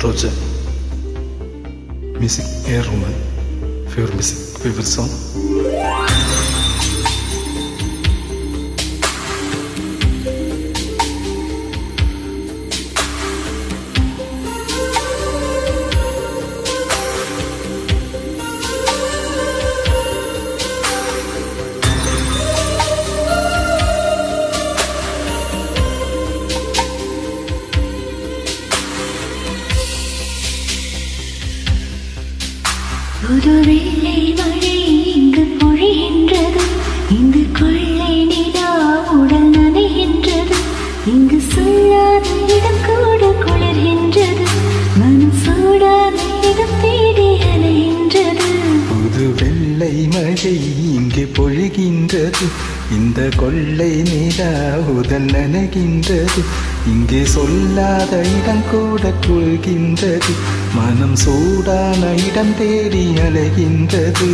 Roger. Music Air Roman. Favorite music, favorite song. ஒரு வெள்ளை மழை இங்கு பொழிகின்றது, இங்கு கொள்ளை நிலா உடல் நனைகின்றது, இங்கு சொல்லாத இடம் கூட குளிர்கின்றது, மனம் சூடாத இடம் தேடி அலைகின்றது. புது வெள்ளை மழை இங்கு பொழிகின்றது, இந்த கொள்ளை நிலா உடல் நனைகின்றது, இங்கே சொல்லாத இடம் கூட குளிர்கின்றது, மனம் சூடான இடம் தேடி அலைகின்றது.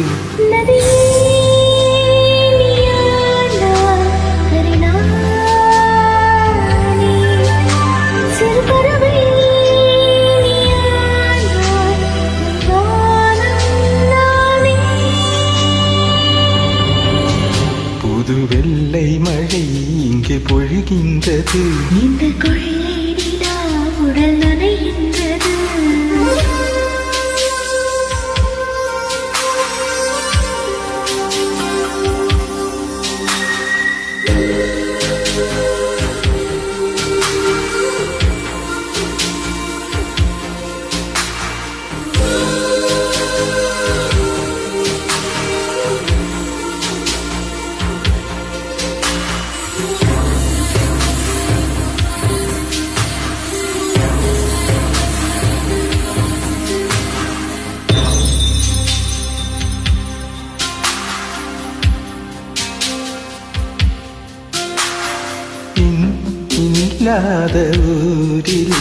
புது வெள்ளை மழை இங்கே பொழிகின்றது, இந்த கொள்ளை நிலா உடல் நனைகின்றது. இல்லாத ஊரில்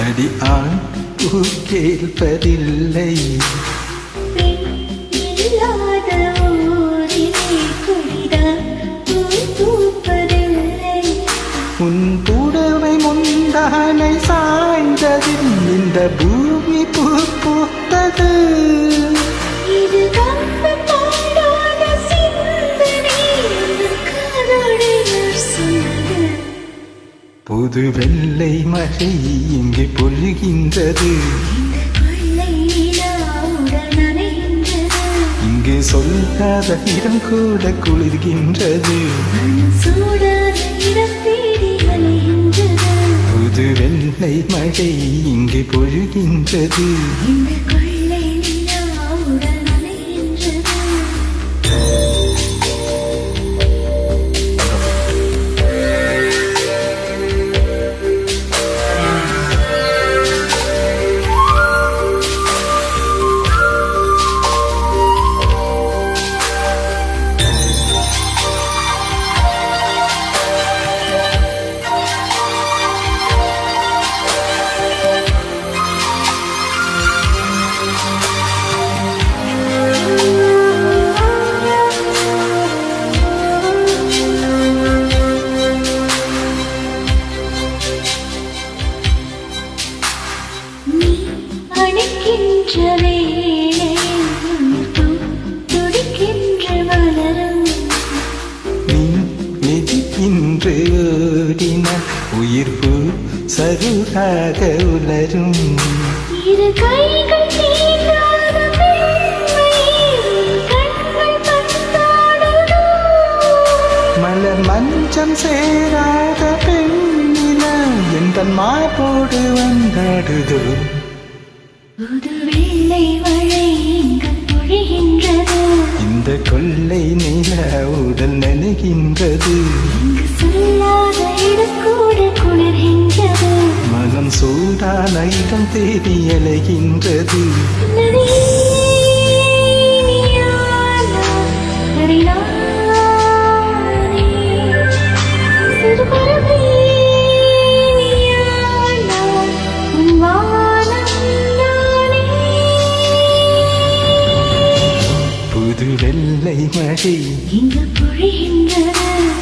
அடி ஆண் பூ கேட்பதில்லை, இல்லாத ஊரிலே கொடிதான் பூ பூப்பதில்லை. உன் புடவை முந்தானை சாய்ந்ததில் இந்த பூமி பூ பூத்தது. இது பாடாத சிந்தனை, காதோடு சொன்னது. புது வெள்ளை மழை இங்கே பொழிகின்றது, இந்த கொள்ளை நிலா உடல் நனைகின்றது, இங்கே சொல்லாத இடம் கூட குளிர்கின்றது, மனம் சூடாத இடம் தேடி அலைகின்றது. புது வெள்ளை மழை இங்கே பொழிகின்றது, இந்த கொள்ளை நிலா உடல் நனைகின்றது. அணைக்கின்ற வேளையில் துடிக்கின்ற மலரும், நீ மிதிக்கின்ற ஓடினால் உயிர்ப்பு சருகாக உலரும். இரு கைகள் தீண்டாத பெண்மை, கண்கள் பந்தாடுதோ. மலர் மஞ்சம் சேராத பெண்ணினா எந்த மார்போடு வந்தாடுதோ. புது வெள்ளை மழை இங்கு பொழிகின்றது, இந்த கொள்ளை நிலா உடல் நனைகின்றது, இங்கு சொல்லாத இடம் கூட குளிர்கின்றது, மனம் சூடான இடம் தேடி அலைகின்றது. புது வெள்ளை மழை இங்கு பொழிகின்றது,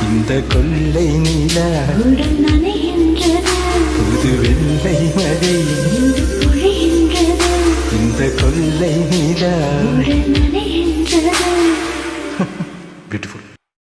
இந்த கொள்ளை நிலா உடல் நனைகின்றது, புது வெள்ளை மழை இங்கு பொழிகின்றது. உடல் நனைகின்றது. பியூட்டிஃபுல்.